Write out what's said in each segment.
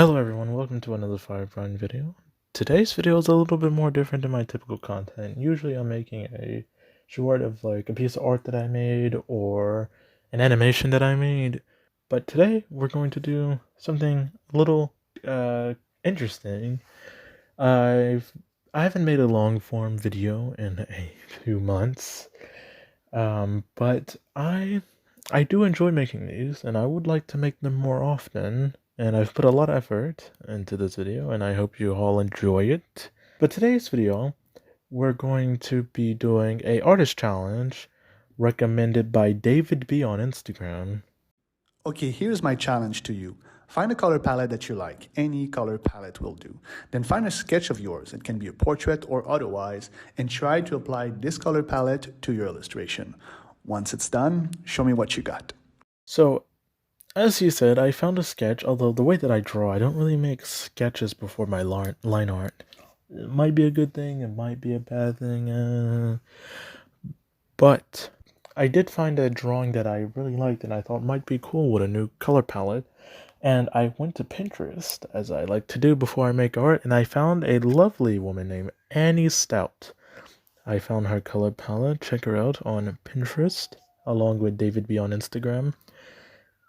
Hello everyone, welcome to another Brine video. Today's video is a little bit more different than my typical content. Usually I'm making a short of like a piece of art that I made or an animation that I made. But today we're going to do something a little interesting. I've I haven't made a long form video in a few months. But I do enjoy making these, and I would like to make them more often. And I've put a lot of effort into this video, and I hope you all enjoy it. But today's video, we're going to be doing a artist challenge recommended by David B on Instagram. Okay, here's my challenge to you. Find a color palette that you like. Any color palette will do. Then find a sketch of yours. It can be a portrait or otherwise, and try to apply this color palette to your illustration. Once it's done, show me what you got. So, as you said, I found a sketch, although the way that I draw, I don't really make sketches before my line art. It might be a good thing, it might be a bad thing, but I did find a drawing that I really liked and I thought might be cool with a new color palette. And I went to Pinterest, as I like to do before I make art, and I found a lovely woman named Annie Stout. I found her color palette. Check her out on Pinterest, along with David B on Instagram.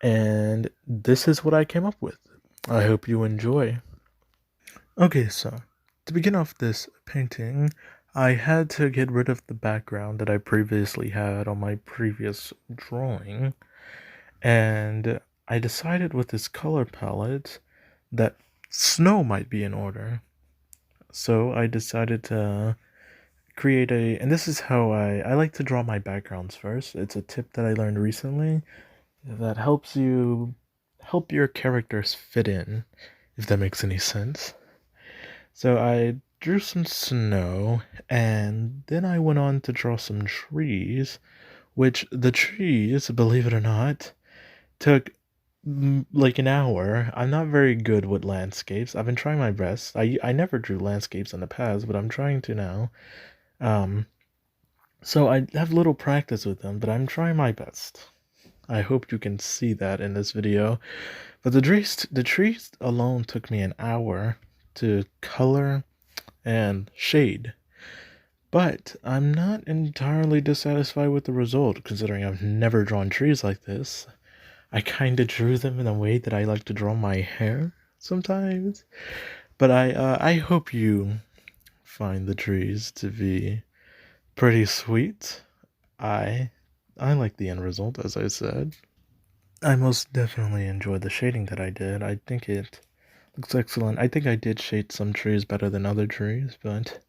And this is what I came up with. I hope you enjoy. Okay, so to begin off this painting, I had to get rid of the background that I previously had on my previous drawing, and I decided with this color palette that snow might be in order. So I decided to create and this is how I like to draw my backgrounds first. It's a tip that I learned recently that helps you help your characters fit in, if that makes any sense. So I drew some snow, and then I went on to draw some trees, which the trees, believe it or not, took like an hour. I'm not very good with landscapes. I've been trying my best. I never drew landscapes in the past, but I'm trying to now. Um, so I have little practice with them, but I'm trying my best. I hope you can see that in this video. But the trees alone took me an hour to color and shade. But I'm not entirely dissatisfied with the result, considering I've never drawn trees like this. I kinda drew them in a way that I like to draw my hair sometimes. But I hope you find the trees to be pretty sweet. I I like the end result, as I said. I most definitely enjoyed the shading that I did. I think it looks excellent. I think I did shade some trees better than other trees, but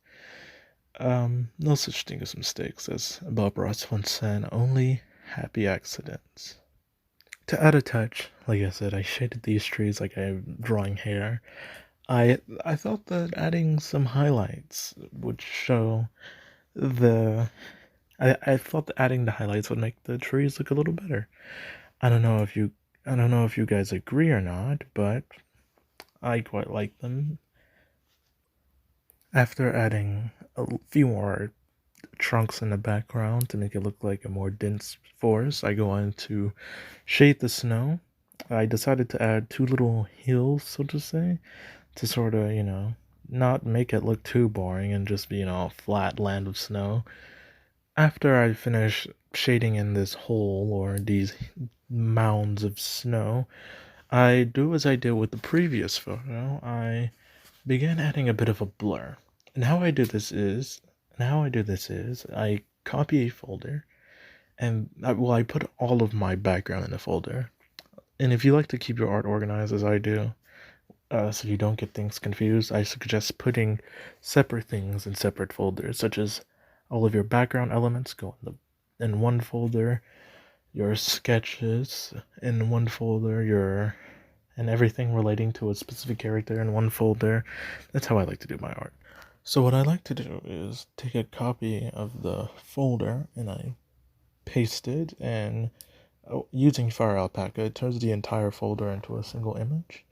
no such thing as mistakes, as Bob Ross once said, only happy accidents. To add a touch, like I said, I shaded these trees like I'm drawing hair. I thought that adding some highlights would show the I thought that adding the highlights would make the trees look a little better. I don't know if you guys agree or not, but I quite like them. After adding a few more trunks in the background to make it look like a more dense forest, I go on to shade the snow. I decided to add two little hills, so to say, to sort of, not make it look too boring and just be, a flat land of snow. After I finish shading in this hole or these mounds of snow, I do as I did with the previous photo. I began adding a bit of a blur. And how I do this is I copy a folder and I put all of my background in a folder. And if you like to keep your art organized as I do, so you don't get things confused, I suggest putting separate things in separate folders, such as all of your background elements go in one folder, your sketches in one folder, and everything relating to a specific character in one folder. That's how I like to do my art. So what I like to do is take a copy of the folder and I paste it, and using Fire Alpaca, it turns the entire folder into a single image.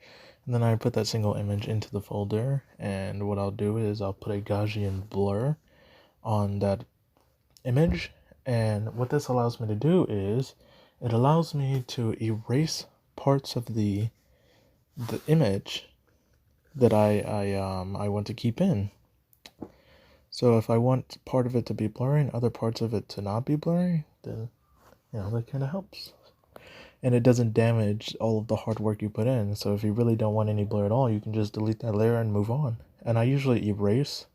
And then I put that single image into the folder, and what I'll do is I'll put a Gaussian blur on that image. And what this allows me to do is it allows me to erase parts of the image that I want to keep in. So if I want part of it to be blurry and other parts of it to not be blurry, then that kind of helps. And it doesn't damage all of the hard work you put in. So if you really don't want any blur at all, you can just delete that layer and move on. And I usually erase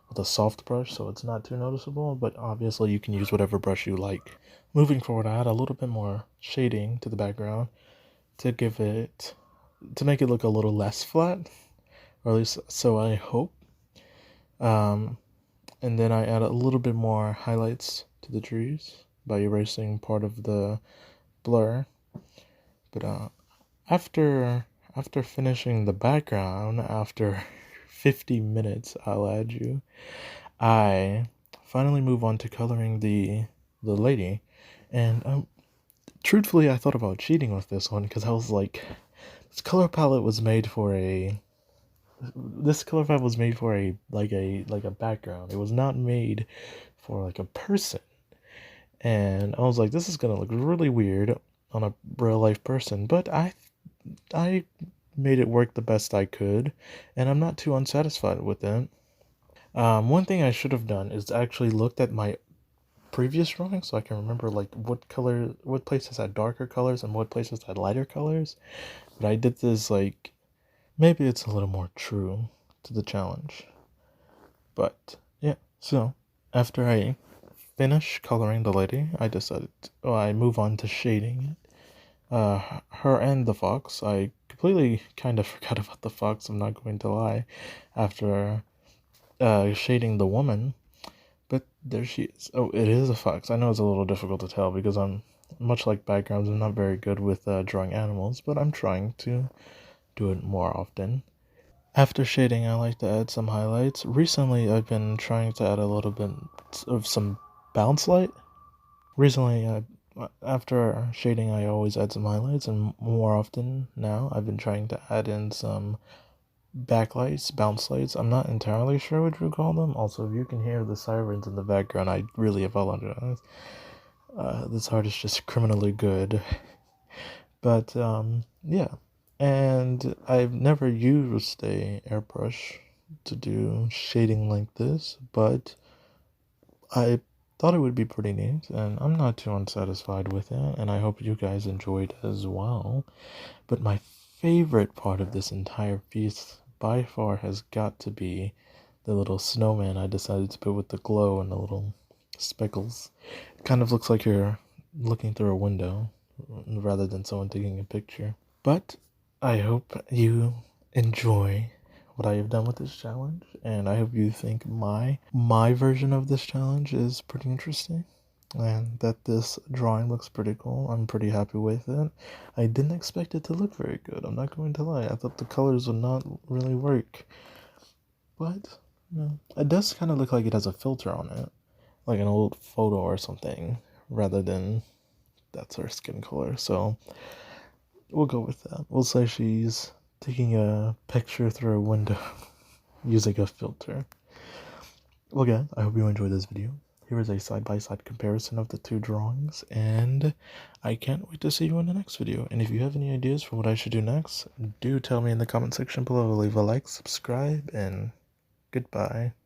with a soft brush so it's not too noticeable, but obviously you can use whatever brush you like. Moving forward, I add a little bit more shading to the background to make it look a little less flat, or at least so I hope. Um, and then I add a little bit more highlights to the trees by erasing part of the blur. But after finishing the background, after 50 minutes, I'll add you, I finally move on to coloring the lady. And truthfully, I thought about cheating with this one because I was like, this color palette was made for a like a background. It was not made for like a person. And I was like, this is gonna look really weird on a real life person. But I made it work the best I could, and I'm not too unsatisfied with it. One thing I should have done is actually looked at my previous drawing so I can remember like what places had darker colors and what places had lighter colors. But I did this like maybe it's a little more true to the challenge. But yeah, so after I finish coloring the lady, I move on to shading it. Her and the fox. I completely kind of forgot about the fox. I'm not going to lie. After shading the woman, but there she is. Oh, it is a fox. I know it's a little difficult to tell because I'm much like backgrounds. I'm not very good with drawing animals, but I'm trying to do it more often. After shading, I like to add some highlights. Recently, I've been trying to add a little bit of some bounce light. Recently, after shading, I always add some highlights, and more often now, I've been trying to add in some backlights, bounce lights. I'm not entirely sure what you call them. Also, if you can hear the sirens in the background, I really apologize. This art is just criminally good. But yeah, and I've never used a airbrush to do shading like this, but I thought it would be pretty neat, and I'm not too unsatisfied with it, and I hope you guys enjoyed as well. But my favorite part of this entire piece by far has got to be the little snowman I decided to put with the glow and the little speckles. It kind of looks like you're looking through a window rather than someone taking a picture. But I hope you enjoy what I have done with this challenge, and I hope you think my version of this challenge is pretty interesting, and that this drawing looks pretty cool. I'm pretty happy with it. I didn't expect it to look very good. I'm not going to lie. I thought the colors would not really work, but it does kind of look like it has a filter on it, like an old photo or something, rather than that's her skin color. So we'll go with that. We'll say she's taking a picture through a window using a filter. Well, again, I hope you enjoyed this video. Here is a side-by-side comparison of the two drawings, and I can't wait to see you in the next video. And if you have any ideas for what I should do next, do tell me in the comment section below. Leave a like, subscribe, and goodbye.